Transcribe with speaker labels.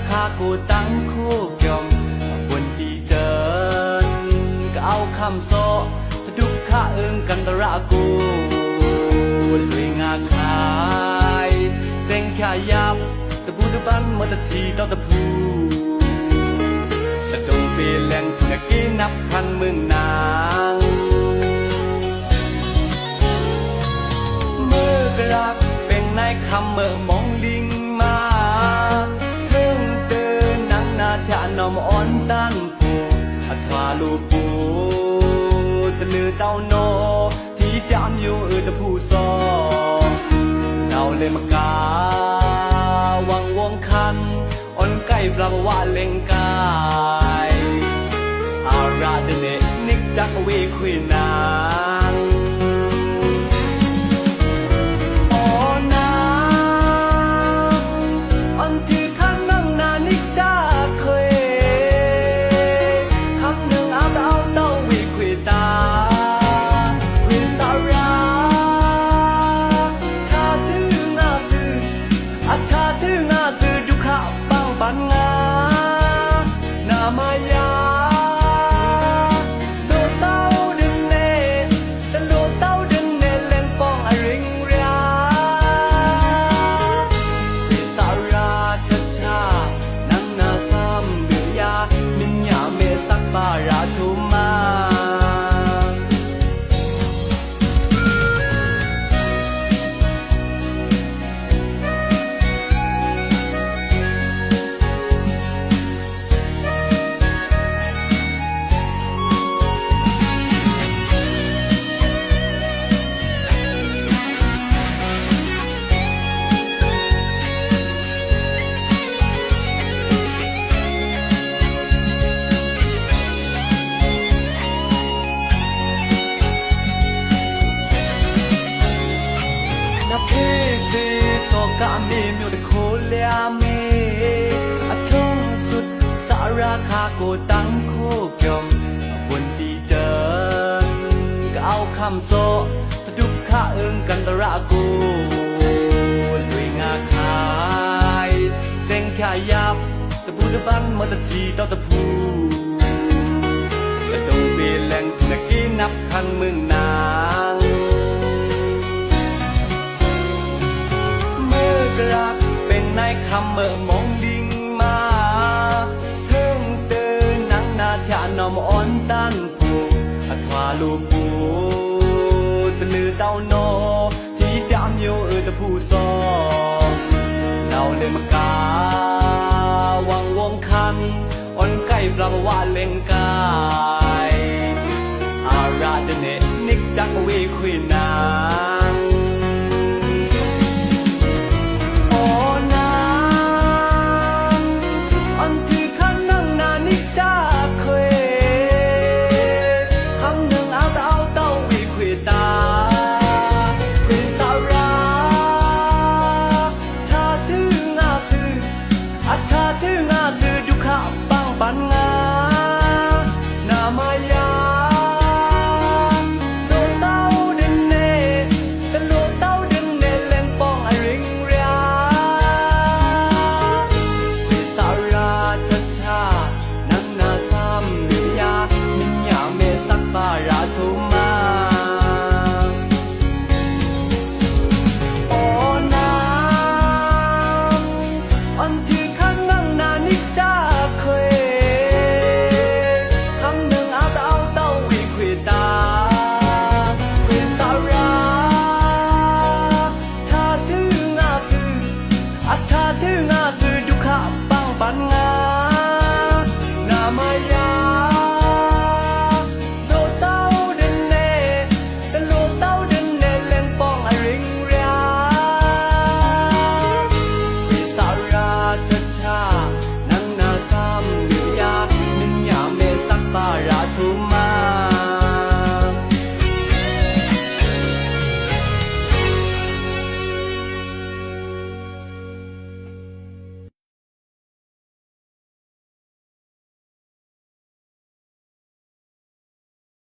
Speaker 1: คากูตั้งคู่ยอมบนดีเดินก็เอาคำโซทะดุกข้าเอิงกันตระกูลุยงาคายเส้งขยับตะบูตะบันมตะทีต้อตะพูตะดงเปแหลงทุนกีนับพันเมืองนางเมื่อกรักเป็นนายคำเมื่อมองลิงมาเพิ่งเตือนนังนาทานอมอ่อนตันปูอัทวาลูปูตะลือเต้าโนที่จำอยู่ตะผู้ซอเนาเลยมากาวังวงคันอ่อนใกล้ปลาว่าเล่งกายอาราเดเนนิกจักเวคุยนางปัญงานามายาโลเต้าดินเนแต่โลเต้าดินเนเล่นป้องอริงเรียวิสาราชัดชานังนาซ้ำเดือยามิญญาเมสักบาราทุมากะมีมิวตะโคเลียเมอาชงสุดสาราคาโกตั้งโคกยอมบนดีเดินก็เอาคำโซทะดุกข้าเอิงกันตระกูลุยงาคายเส้งขยับตะบูตะบันมตะทีต้อตะพูตะดงเปแหลงทุนกีนับพันเมืองนางรักเป็นนายคำเมื่อมองลิงมาเพิ่งเตือนนังนาทานอมอ่อนตันปูอัทวาลูปูตะลือเต้าโนที่ดำอยู่ตะผู้ซอเนาเลยมากาวังวงคันอ่อนใกล้ปลาว่าเล่งกายอาราเดเนนิกจักเวคุยนางปัญงานามายาโลเต้าดินเนแต่โลเต้าดินเนเล่นป้องอริงเรียวิสาราชัดชานังนาซ้ำเดือยามิญญาเมสักบาราทุมาโอ้นางอันที่ขันนังนานิจาเคยถึงอา